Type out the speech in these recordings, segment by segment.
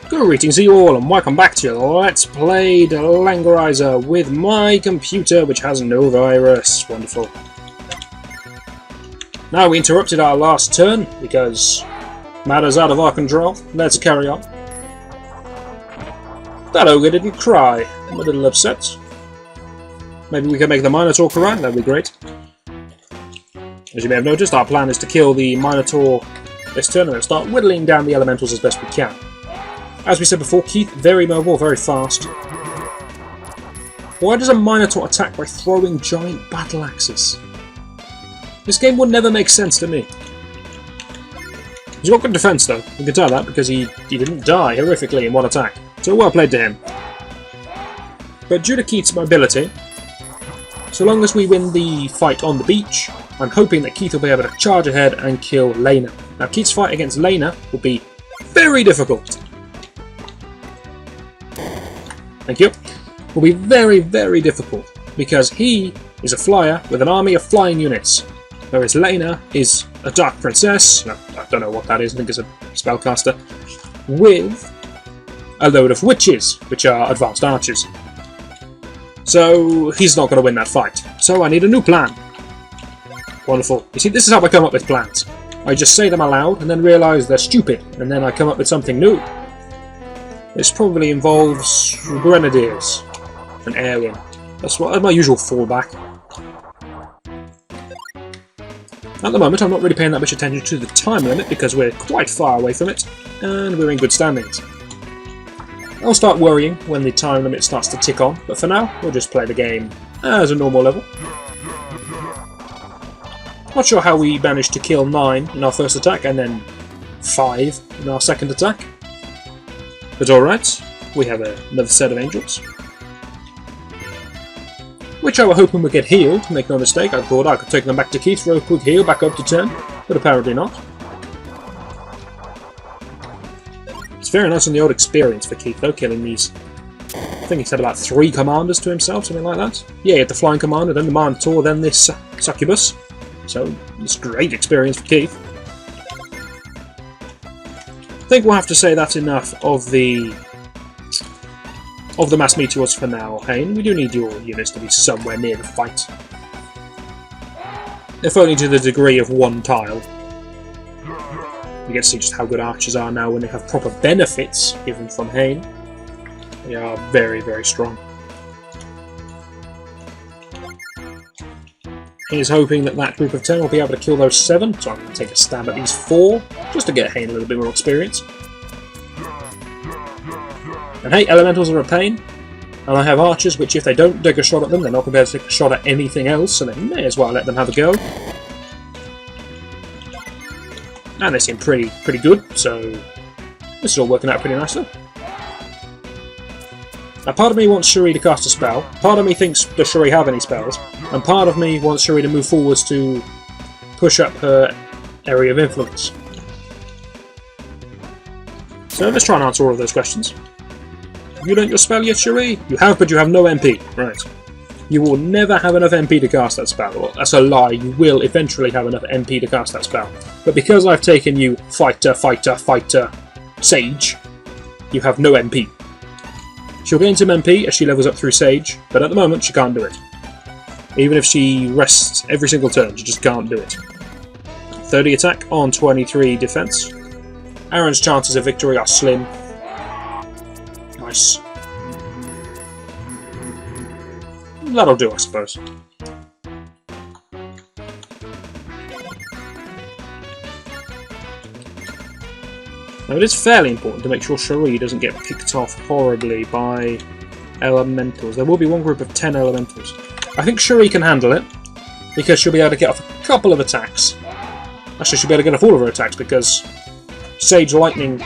Greetings to you all and welcome back to Let's Play Langrisser with my computer which has no virus. Wonderful. Now we interrupted our last turn because matters out of our control. Let's carry on. That ogre didn't cry. I'm a little upset. Maybe we can make the Minotaur cry, that'd be great. As you may have noticed, our plan is to kill the Minotaur this turn and then start whittling down the elementals as best we can. As we said before, Keith, very mobile, very fast. Why does a Minotaur attack by throwing giant battle axes? This game would never make sense to me. He's got good defense though, we can tell that because he didn't die horrifically in one attack. So well played to him. But due to Keith's mobility, so long as we win the fight on the beach, I'm hoping that Keith will be able to charge ahead and kill Lena. Now Keith's fight against Lena will be very difficult. Thank you. Will be very, very difficult because he is a flyer with an army of flying units, whereas Lena is a dark princess. No, I don't know what that is. I think it's a spellcaster with a load of witches, which are advanced archers. So he's not going to win that fight. So I need a new plan. Wonderful. You see, this is how I come up with plans. I just say them aloud and then realise they're stupid, and then I come up with something new. This probably involves grenadiers and airmen. That's my usual fallback. At the moment I'm not really paying that much attention to the time limit because we're quite far away from it and we're in good standings. I'll start worrying when the time limit starts to tick on, but for now we'll just play the game as a normal level. Not sure how we managed to kill 9 in our first attack and then 5 in our second attack. But alright, we have another set of angels. Which I were hoping would get healed, make no mistake. I thought I could take them back to Keith for a quick heal, back up to 10, but apparently not. It's very nice on the old experience for Keith though, killing these. I think he's had about 3 commanders to himself, something like that. Yeah, he had the flying commander, then the Minotaur, then this succubus. So, it's great experience for Keith. I think we'll have to say that's enough of the mass meteors for now, Hayne. We do need your units to be somewhere near the fight. If only to the degree of 1 tile. You get to see just how good archers are now when they have proper benefits given from Hayne. They are very, very strong. He's hoping that that group of 10 will be able to kill those 7, so I'm going to take a stab at these 4, just to get Hayne a little bit more experience. And hey, elementals are a pain, and I have archers which if they don't take a shot at them, they're not going to be able to take a shot at anything else, so they may as well let them have a go. And they seem pretty good, so this is all working out pretty nicely. Now part of me wants Cherie to cast a spell, part of me thinks does Cherie have any spells, and part of me wants Cherie to move forwards to push up her area of influence. So let's try and answer all of those questions. Have you learnt your spell yet, Cherie? You have, but you have no MP. Right. You will never have enough MP to cast that spell. Well, that's a lie, you will eventually have enough MP to cast that spell. But because I've taken you fighter, fighter, fighter, sage, you have no MP. She'll gain some MP as she levels up through Sage, but at the moment she can't do it. Even if she rests every single turn, she just can't do it. 30 attack on 23 defense. Aaron's chances of victory are slim. Nice. That'll do, I suppose. Now it is fairly important to make sure Cherie doesn't get picked off horribly by elementals. There will be one group of 10 elementals. I think Cherie can handle it, because she'll be able to get off a couple of attacks. Actually, she'll be able to get off all of her attacks, because Sage Lightning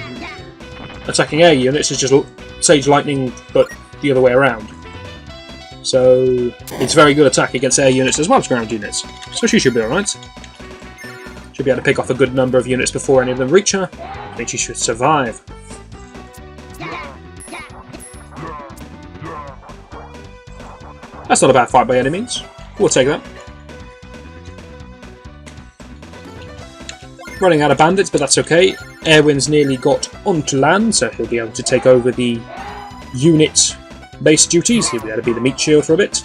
attacking air units is just Sage Lightning, but the other way around. So it's very good attack against air units as well as ground units. So she should be alright. She'll be able to pick off a good number of units before any of them reach her. I think she should survive. That's not a bad fight by any means. We'll take that. Running out of bandits, but that's okay. Airwind's nearly got onto land, so he'll be able to take over the unit base duties. He'll be able to be the meat shield for a bit.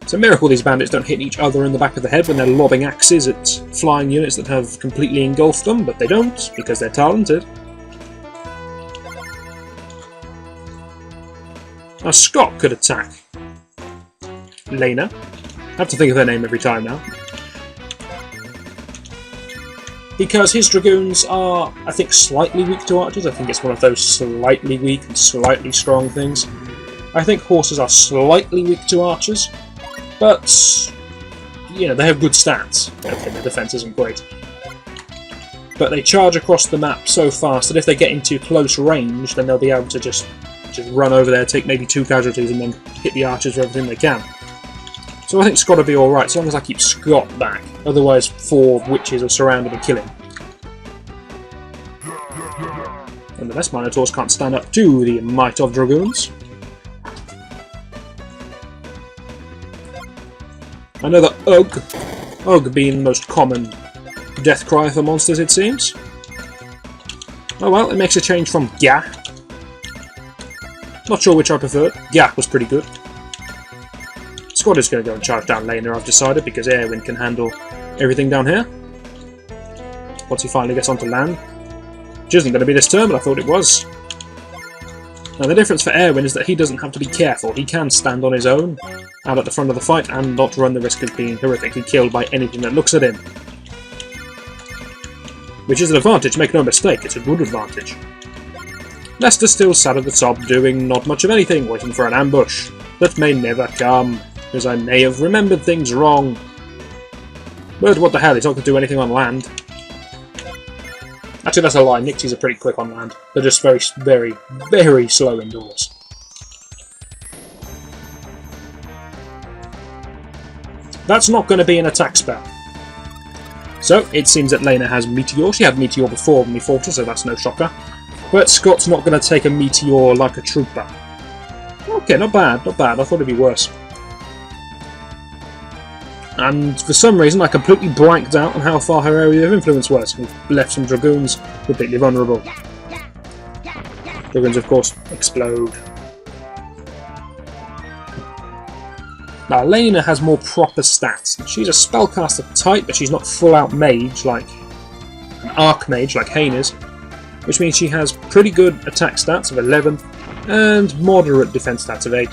It's a miracle these bandits don't hit each other in the back of the head when they're lobbing axes at flying units that have completely engulfed them, but they don't, because they're talented. Now Scott could attack Lena. I have to think of her name every time now. Because his Dragoons are, I think, slightly weak to archers. I think it's one of those slightly weak and slightly strong things. I think horses are slightly weak to archers. But, you know, they have good stats. Okay, their defense isn't great. But they charge across the map so fast that if they get into close range, then they'll be able to just run over there, take maybe 2 casualties, and then hit the archers with everything they can. So I think Scott will be alright, as long as I keep Scott back. Otherwise, 4 witches will surround him and kill him. And the best Minotaurs can't stand up to the might of Dragoons. I know that Ugh being the most common death cry for monsters, it seems. Oh well, it makes a change from Gah. Not sure which I preferred. Gah was pretty good. Squad is going to go and charge down Lena, I've decided, because Airwind can handle everything down here. Once he finally gets onto land. Which isn't going to be this turn, but I thought it was. Now the difference for Airwind is that he doesn't have to be careful. He can stand on his own, out at the front of the fight, and not run the risk of being horrifically killed by anything that looks at him. Which is an advantage, make no mistake, it's a good advantage. Lester still sat at the top, doing not much of anything, waiting for an ambush that may never come, because I may have remembered things wrong. But what the hell, he's not going to do anything on land. Actually, that's a lie, Nixies are pretty quick on land. They're just very, very, very slow indoors. That's not going to be an attack spell. So, it seems that Lena has Meteor. She had Meteor before when we fought her, so that's no shocker. But Scott's not going to take a Meteor like a trooper. Okay, not bad, not bad. I thought it'd be worse. And for some reason, I completely blanked out on how far her area of influence was. We've left some Dragoons completely vulnerable. Dragoons, of course, explode. Now, Lena has more proper stats. She's a spellcaster type, but she's not full-out mage like an archmage like Hain is, which means she has pretty good attack stats of 11 and moderate defense stats of 8.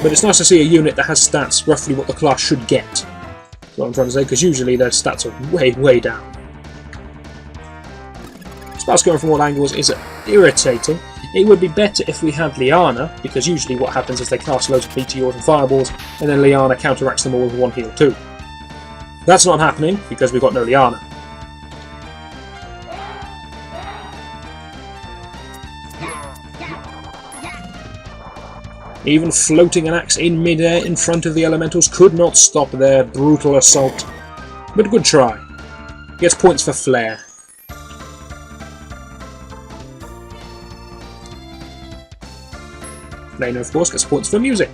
But it's nice to see a unit that has stats roughly what the class should get. That's what I'm trying to say, because usually their stats are way, way down. Spells going from all angles is irritating. It would be better if we had Liana, because usually what happens is they cast loads of meteors and fireballs, and then Liana counteracts them all with 1 heal too. That's not happening, because we've got no Liana. Even floating an axe in mid-air in front of the elementals could not stop their brutal assault. But good try. Gets points for flair. Lena, of course, gets points for music.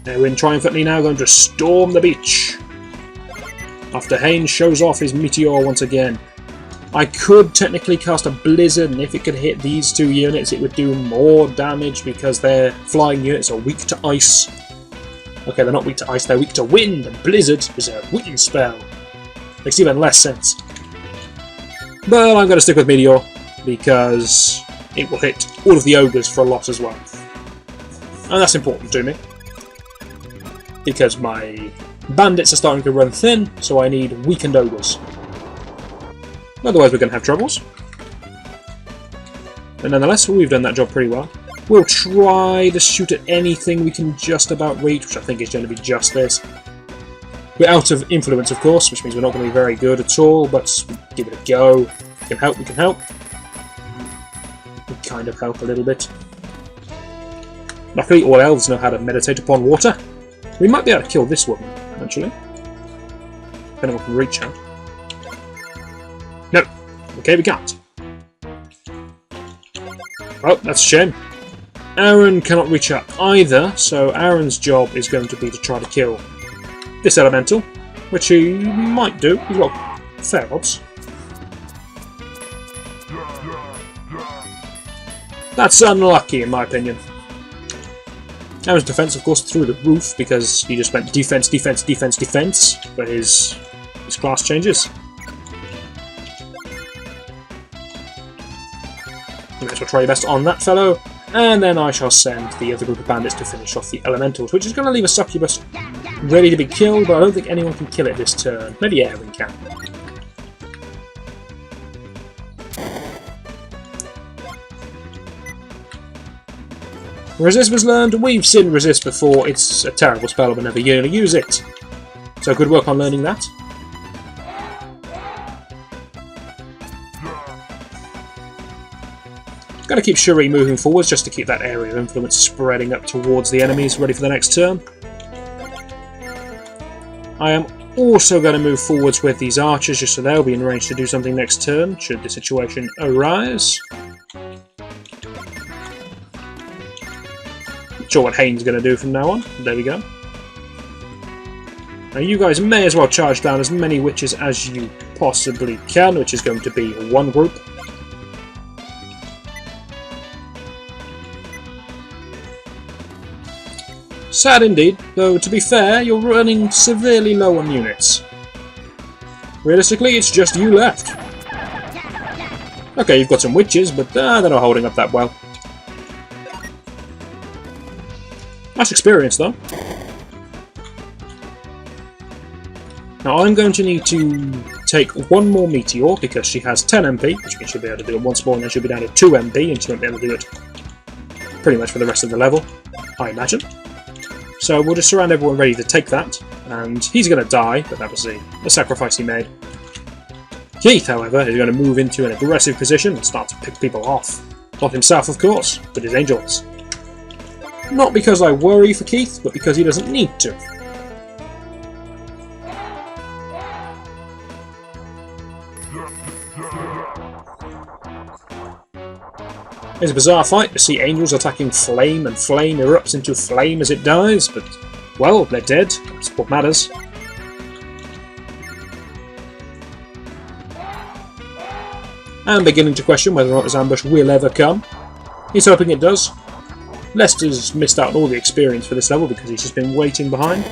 They're triumphantly now going to storm the beach. After Hain shows off his meteor once again. I could technically cast a blizzard, and if it could hit these 2 units it would do more damage because their flying units are weak to ice. Okay, they're not weak to ice, they're weak to wind, and blizzard is a wind spell. Makes even less sense. But I'm going to stick with Meteor, because it will hit all of the ogres for a lot as well. And that's important to me. Because my bandits are starting to run thin, so I need weakened ogres. Otherwise we're going to have troubles. But nonetheless, we've done that job pretty well. We'll try to shoot at anything we can just about reach, which I think is going to be just this. We're out of influence, of course, which means we're not going to be very good at all, but give it a go. We can help, we can help. We kind of help a little bit. Luckily, all elves know how to meditate upon water. We might be able to kill this woman, actually. If anyone can reach her. No. Okay, we can't. Well, that's a shame. Aaron cannot reach up either, so Aaron's job is going to be to try to kill this elemental, which he might do. He's got fair odds. That's unlucky, in my opinion. Aaron's defense, of course, through the roof, because he just went defense, defense, defense, defense, but his class changes. You might as well try your best on that fellow, and then I shall send the other group of bandits to finish off the elementals, which is going to leave a succubus ready to be killed, but I don't think anyone can kill it this turn. Maybe Aaron can. Resist was learned. We've seen resist before. It's a terrible spell whenever you use it. So good work on learning that. Going to keep Shuri moving forwards just to keep that area of influence spreading up towards the enemies ready for the next turn. I am also going to move forwards with these archers just so they'll be in range to do something next turn should the situation arise. Not sure what Hayne's going to do from now on. There we go. Now you guys may as well charge down as many witches as you possibly can, which is going to be one group. Sad indeed, though to be fair, you're running severely low on units. Realistically, it's just you left. Okay, you've got some witches, but they're not holding up that well. Nice experience, though. Now I'm going to need to take one more Meteor, because she has 10 MP, which means she'll be able to do it once more, and then she'll be down to 2 MP, and she won't be able to do it pretty much for the rest of the level, I imagine. So we'll just surround everyone ready to take that, and he's going to die, but that was the sacrifice he made. Keith, however, is going to move into an aggressive position and start to pick people off. Not himself, of course, but his angels. Not because I worry for Keith, but because he doesn't need to. It's a bizarre fight to see angels attacking flame, and flame erupts into flame as it dies, but, well, they're dead. That's what matters. I'm beginning to question whether or not this ambush will ever come. He's hoping it does. Lester's missed out on all the experience for this level because he's just been waiting behind.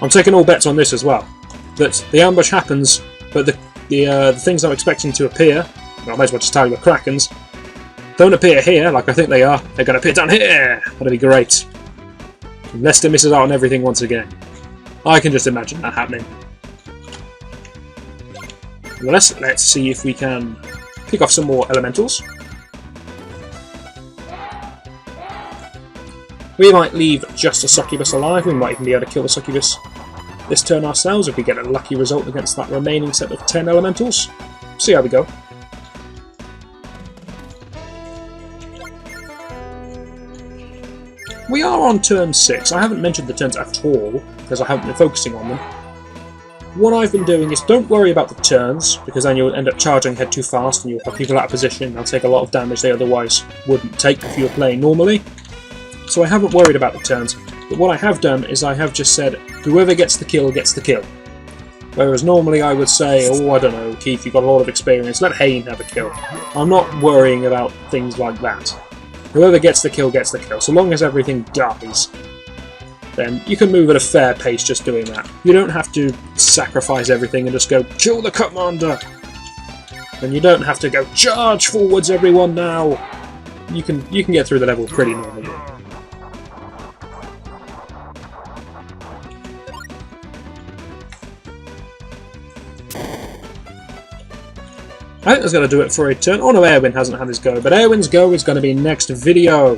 I'm taking all bets on this as well. That the ambush happens, but the things I'm expecting to appear, well, I might as well just tell you the Krakens, don't appear here like I think they are. They're going to appear down here! That'll be great. Lester misses out on everything once again. I can just imagine that happening. Let's see if we can pick off some more elementals. We might leave just a succubus alive. We might even be able to kill the succubus this turn ourselves if we get a lucky result against that remaining set of 10 elementals. See how we go. We are on turn 6. I haven't mentioned the turns at all, because I haven't been focusing on them. What I've been doing is don't worry about the turns, because then you'll end up charging ahead too fast and you'll put people out of position and they'll take a lot of damage they otherwise wouldn't take if you were playing normally. So I haven't worried about the turns, but what I have done is I have just said, whoever gets the kill gets the kill. Whereas normally I would say, oh, I don't know, Keith, you've got a lot of experience, let Hayne have a kill. I'm not worrying about things like that. Whoever gets the kill gets the kill. So long as everything dies, then you can move at a fair pace just doing that. You don't have to sacrifice everything and just go, kill the commander! And you don't have to go, charge forwards everyone now! You can get through the level pretty normally. I think that's going to do it for a turn. Oh no, Erwin hasn't had his go, but Erwin's go is going to be next video.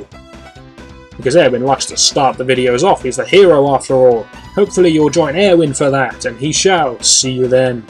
Because Erwin likes to start the videos off. He's the hero after all. Hopefully you'll join Erwin for that, and he shall. See you then.